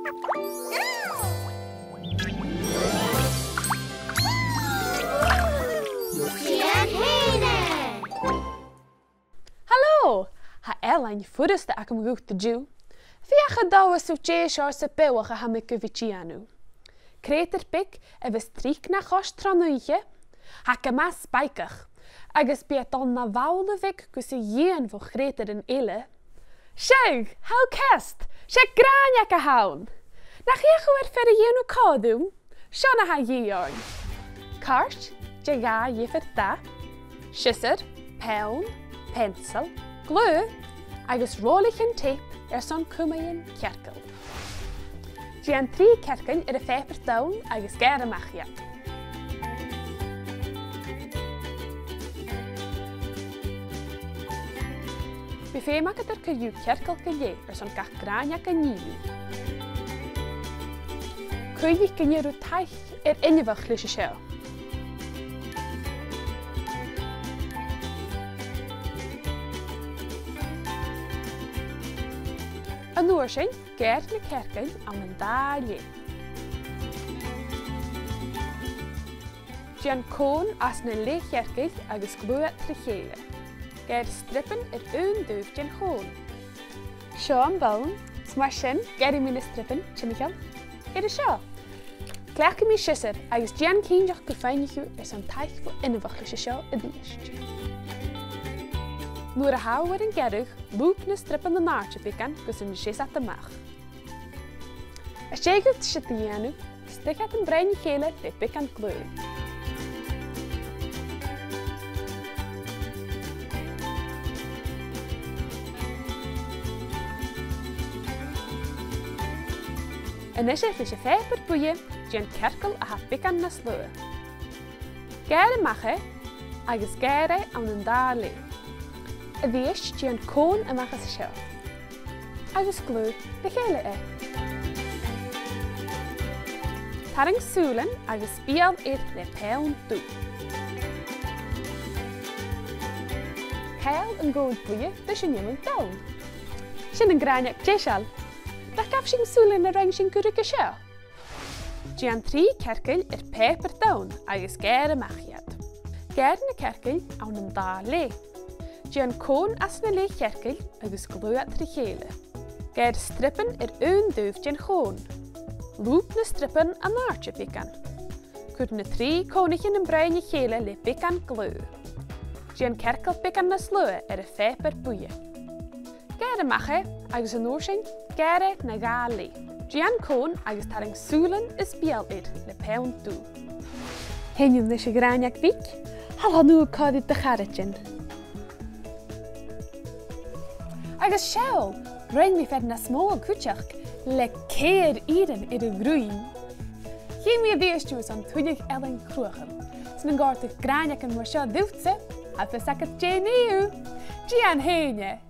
Hallo! Ha Elain furiste ac am gwth dy diw. Fiach a dawas yw jes ar sy bewach a ham y gyfitianw. Creter big efes trig na chos tranwyche, ac yma spaicach, agus biet on na fawle fig gwys y yen fo creter yn ele. Sieg, hau cest, sieg Gràineag a hawn. Na chiach yw fer y yen o cadw, siona ha yiorn. Cart, jega yfyr da, sisser, pewn, pencil, glue, agus rolig yn tape son cwmain cercel. Dèan 3 cercel y ffeper dawn agus ger y machiad. Bi fe mag ydy'r cyw cercel gylle son gach Gràineag a nilu. Cwy gynnyr o taich unifach lys y sio. Yn o'r sy'n ger na cercel am yn da le. Dèan côn as na le cercel agus glwyd trichele. Ger strippen dŵf dèan chôn. Sio am bawn, smar sy'n ger I mynd strippen, chimichal, ger y sio. Glech I mi sisser agus dèan cynjach gyffeinnichw son taich fo unifach lys y sio y ddysg. Nŵr a hawer yn gerwch, lŵp na strippen na naartje pican gos yn sys at y mach. A segelt sydd Dèanw, stik at yn brein chele de pican glwy. Yn eisiau lys y ffeper bwye, dèan cercel a ha pican na slwy. Ger y mache, agus ger an yn da le. Y ddys dèan côn y machas y sio. Agus glw de chele Tarang sŵlen agus bial le pewn dŵ. Peil yn gwyd bwye dys yn ymwyn dawn. Sy'n yn Gràineag jesal. Da gaf sy'n sŵlen y rhain sy'n gwrwg y sio. Dèan 3 cercel peper dawn agus ger y machiad. Ger na cercel awn yn da le. Dèan côn as na le cercel agus glwyd trichele. Ger strippen dŵf dèan chôn. Lŵp na strippen a naartje pican. Cwyd na 3 cónichen yn brein I chele le pican glw. Dèan cercel pican na slwy y ffeper bwye. Ger y mache agus yn orsyn ger na ga le. Dèan côn agus tarang sŵlen bial le pewn dŵ. Heniwn nes y Gràineag fic, hal nhw codid dy charitjen. Agus siawl, rhain mi fed na smol cwtach le ceir iren y grwyn. Chi mi ddysgu son twydych elyn chrwachel. Sy'n yn gortych Gràineag yn mwysio ddwtse, a fysacad Dèan Dèan Heinne.